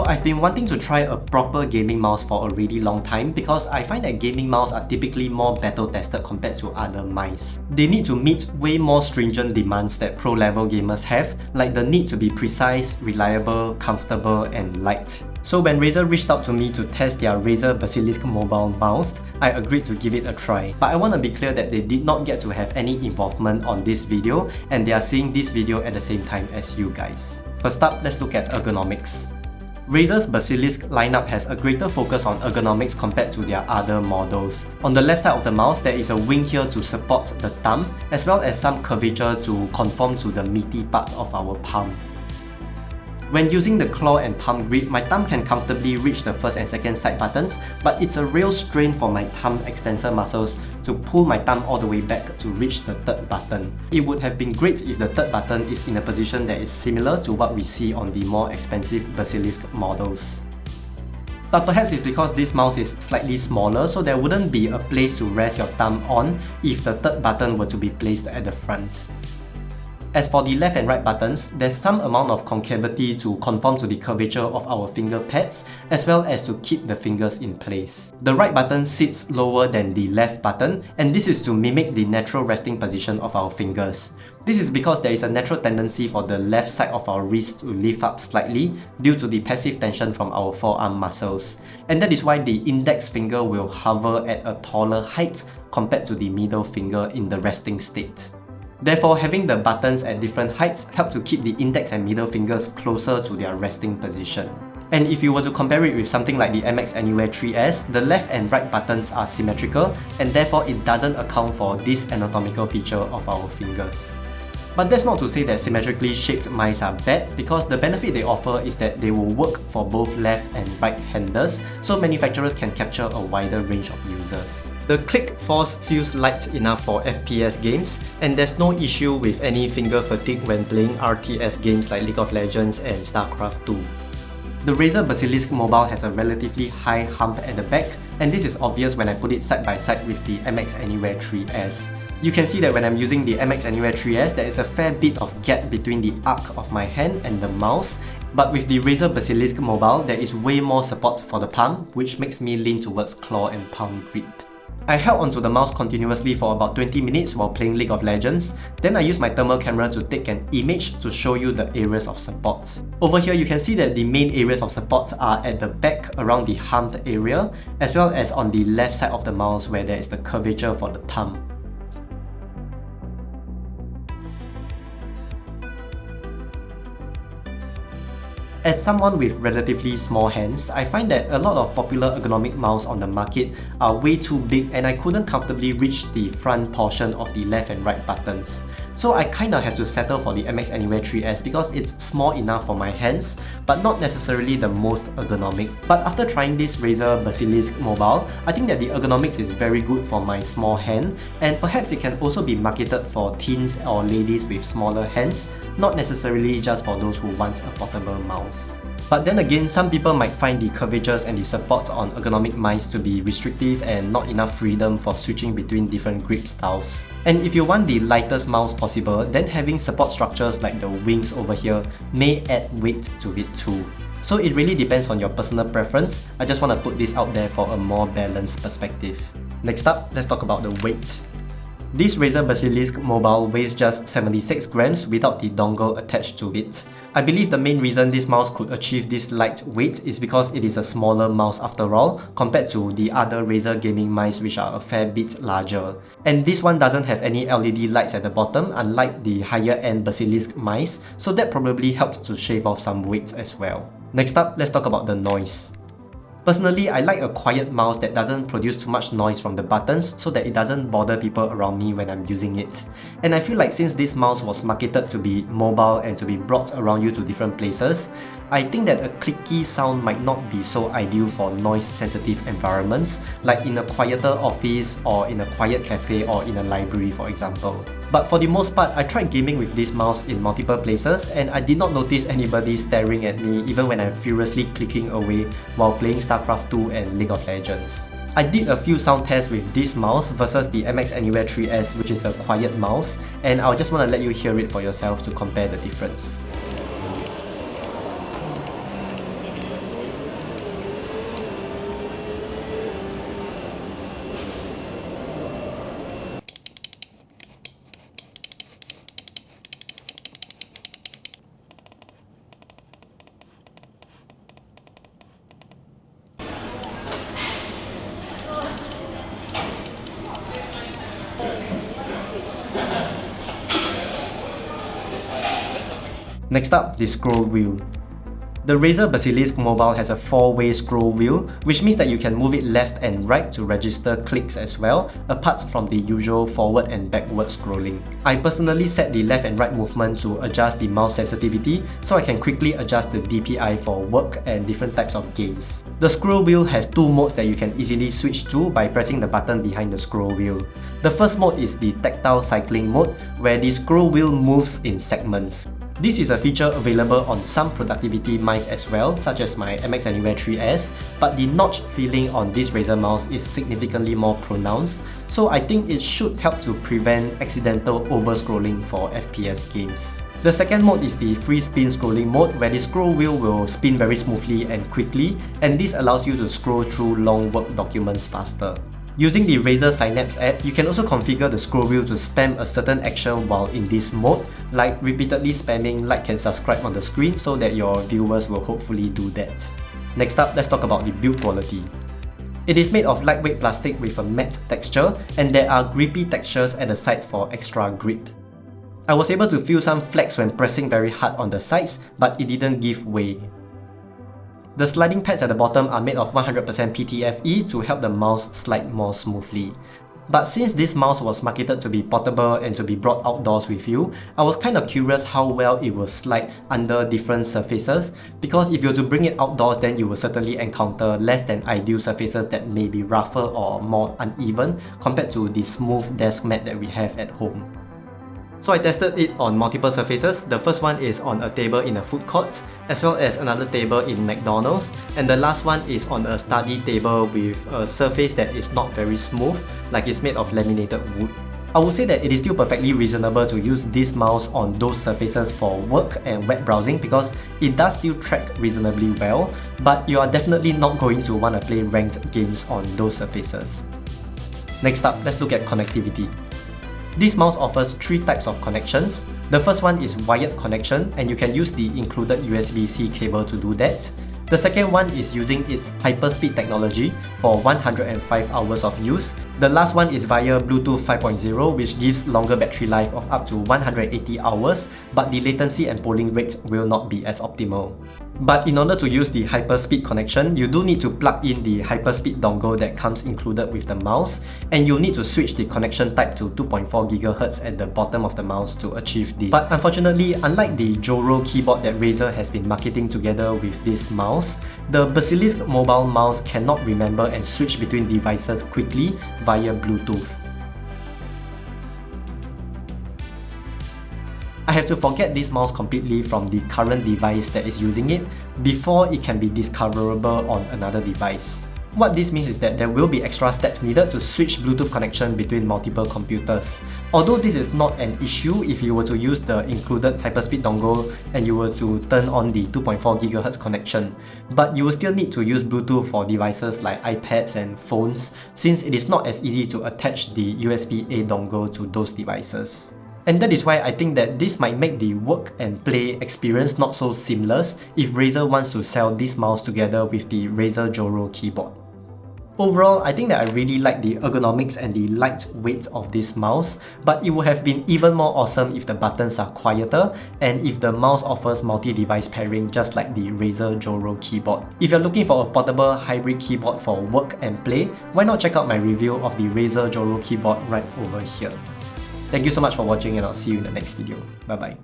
I've been wanting to try a proper gaming mouse for a really long time because I find that gaming mouse are typically more battle tested compared to other mice. They need to meet way more stringent demands that pro level gamers have, like the need to be precise, reliable, comfortable, and light. So when Razer reached out to me to test their Razer Basilisk Mobile Mouse, I agreed to give it a try. But I want to be clear that they did not get to have any involvement on this video, and they are seeing this video at the same time as you guys. First up, let's look at ergonomics. Razer's Basilisk lineup has a greater focus on ergonomics compared to their other models. On the left side of the mouse, there is a wing here to support the thumb, as well as some curvature to conform to the meaty parts of our palm. When using the claw and palm grip, my thumb can comfortably reach the first and second side buttons, but it's a real strain for my thumb extensor muscles to pull my thumb all the way back to reach the third button. It would have been great if the third button is in a position that is similar to what we see on the more expensive Basilisk models. But perhaps it's because this mouse is slightly smaller, so there wouldn't be a place to rest your thumb on if the third button were to be placed at the front. As for the left and right buttons, there's some amount of concavity to conform to the curvature of our finger pads, as well as to keep the fingers in place. The right button sits lower than the left button, and this is to mimic the natural resting position of our fingers. This is because there is a natural tendency for the left side of our wrist to lift up slightly due to the passive tension from our forearm muscles. And that is why the index finger will hover at a taller height compared to the middle finger in the resting state. Therefore, having the buttons at different heights help to keep the index and middle fingers closer to their resting position. And if you were to compare it with something like the MX Anywhere 3S, the left and right buttons are symmetrical, and therefore it doesn't account for this anatomical feature of our fingers. But that's not to say that symmetrically shaped mice are bad, because the benefit they offer is that they will work for both left and right-handers, so manufacturers can capture a wider range of users. The click force feels light enough for FPS games, and there's no issue with any finger fatigue when playing RTS games like League of Legends and StarCraft 2. The Razer Basilisk Mobile has a relatively high hump at the back, and this is obvious when I put it side by side with the MX Anywhere 3S. You can see that when I'm using the MX Anywhere 3S, there is a fair bit of gap between the arc of my hand and the mouse, but with the Razer Basilisk Mobile, there is way more support for the palm, which makes me lean towards claw and palm grip. I held onto the mouse continuously for about 20 minutes while playing League of Legends, then I used my thermal camera to take an image to show you the areas of support. Over here, you can see that the main areas of support are at the back around the hump area, as well as on the left side of the mouse where there is the curvature for the thumb. As someone with relatively small hands, I find that a lot of popular ergonomic mouse on the market are way too big, and I couldn't comfortably reach the front portion of the left and right buttons. So I kinda have to settle for the MX Anywhere 3S because it's small enough for my hands, but not necessarily the most ergonomic. But after trying this Razer Basilisk Mobile, I think that the ergonomics is very good for my small hand, and perhaps it can also be marketed for teens or ladies with smaller hands, not necessarily just for those who want a portable mouse. But then again, some people might find the curvatures and the supports on ergonomic mice to be restrictive and not enough freedom for switching between different grip styles. And if you want the lightest mouse possible, then having support structures like the wings over here may add weight to it too. So it really depends on your personal preference. I just want to put this out there for a more balanced perspective. Next up, let's talk about the weight. This Razer Basilisk Mobile weighs just 76 grams without the dongle attached to it. I believe the main reason this mouse could achieve this light weight is because it is a smaller mouse after all, compared to the other Razer gaming mice which are a fair bit larger. And this one doesn't have any LED lights at the bottom, unlike the higher end Basilisk mice, so that probably helped to shave off some weight as well. Next up, let's talk about the noise. Personally, I like a quiet mouse that doesn't produce too much noise from the buttons so that it doesn't bother people around me when I'm using it. And I feel like since this mouse was marketed to be mobile and to be brought around you to different places, I think that a clicky sound might not be so ideal for noise-sensitive environments, like in a quieter office or in a quiet cafe or in a library, for example. But for the most part, I tried gaming with this mouse in multiple places, and I did not notice anybody staring at me even when I'm furiously clicking away while playing StarCraft 2 and League of Legends. I did a few sound tests with this mouse versus the MX Anywhere 3S, which is a quiet mouse, and I just want to let you hear it for yourself to compare the difference. Next up, the scroll wheel. The Razer Basilisk Mobile has a 4-way scroll wheel, which means that you can move it left and right to register clicks as well, apart from the usual forward and backward scrolling. I personally set the left and right movement to adjust the mouse sensitivity, so I can quickly adjust the DPI for work and different types of games. The scroll wheel has 2 modes that you can easily switch to by pressing the button behind the scroll wheel. The first mode is the tactile cycling mode, where the scroll wheel moves in segments. This is a feature available on some productivity mice as well, such as my MX Anywhere 3S, but the notch feeling on this Razer mouse is significantly more pronounced, so I think it should help to prevent accidental over-scrolling for FPS games. The second mode is the free spin scrolling mode, where the scroll wheel will spin very smoothly and quickly, and this allows you to scroll through long work documents faster. Using the Razer Synapse app, you can also configure the scroll wheel to spam a certain action while in this mode, like repeatedly spamming like and subscribe on the screen so that your viewers will hopefully do that. Next up, let's talk about the build quality. It is made of lightweight plastic with a matte texture, and there are grippy textures at the side for extra grip. I was able to feel some flex when pressing very hard on the sides, but it didn't give way. The sliding pads at the bottom are made of 100% PTFE to help the mouse slide more smoothly. But since this mouse was marketed to be portable and to be brought outdoors with you, I was kind of curious how well it will slide under different surfaces, because if you were to bring it outdoors, then you will certainly encounter less than ideal surfaces that may be rougher or more uneven compared to the smooth desk mat that we have at home. So I tested it on multiple surfaces. The first one is on a table in a food court, as well as another table in McDonald's, and the last one is on a study table with a surface that is not very smooth, like it's made of laminated wood. I would say that it is still perfectly reasonable to use this mouse on those surfaces for work and web browsing, because it does still track reasonably well, but you are definitely not going to want to play ranked games on those surfaces. Next up, let's look at connectivity. This mouse offers 3 types of connections. The first one is wired connection, and you can use the included USB-C cable to do that. The second one is using its hyperspeed technology for 105 hours of use. The last one is via Bluetooth 5.0, which gives longer battery life of up to 180 hours, but the latency and polling rates will not be as optimal. But in order to use the hyperspeed connection, you do need to plug in the hyperspeed dongle that comes included with the mouse, and you'll need to switch the connection type to 2.4 GHz at the bottom of the mouse to achieve this. But unfortunately, unlike the Joro keyboard that Razer has been marketing together with this mouse, the Basilisk Mobile Mouse cannot remember and switch between devices quickly via Bluetooth. I have to forget this mouse completely from the current device that is using it before it can be discoverable on another device. What this means is that there will be extra steps needed to switch Bluetooth connection between multiple computers. Although this is not an issue if you were to use the included hyperspeed dongle and you were to turn on the 2.4 GHz connection, but you will still need to use Bluetooth for devices like iPads and phones, since it is not as easy to attach the USB-A dongle to those devices. And that is why I think that this might make the work and play experience not so seamless if Razer wants to sell this mouse together with the Razer Joro keyboard. Overall, I think that I really like the ergonomics and the lightweight of this mouse, but it would have been even more awesome if the buttons are quieter and if the mouse offers multi-device pairing just like the Razer Joro keyboard. If you're looking for a portable hybrid keyboard for work and play, why not check out my review of the Razer Joro keyboard right over here. Thank you so much for watching, and I'll see you in the next video. Bye bye.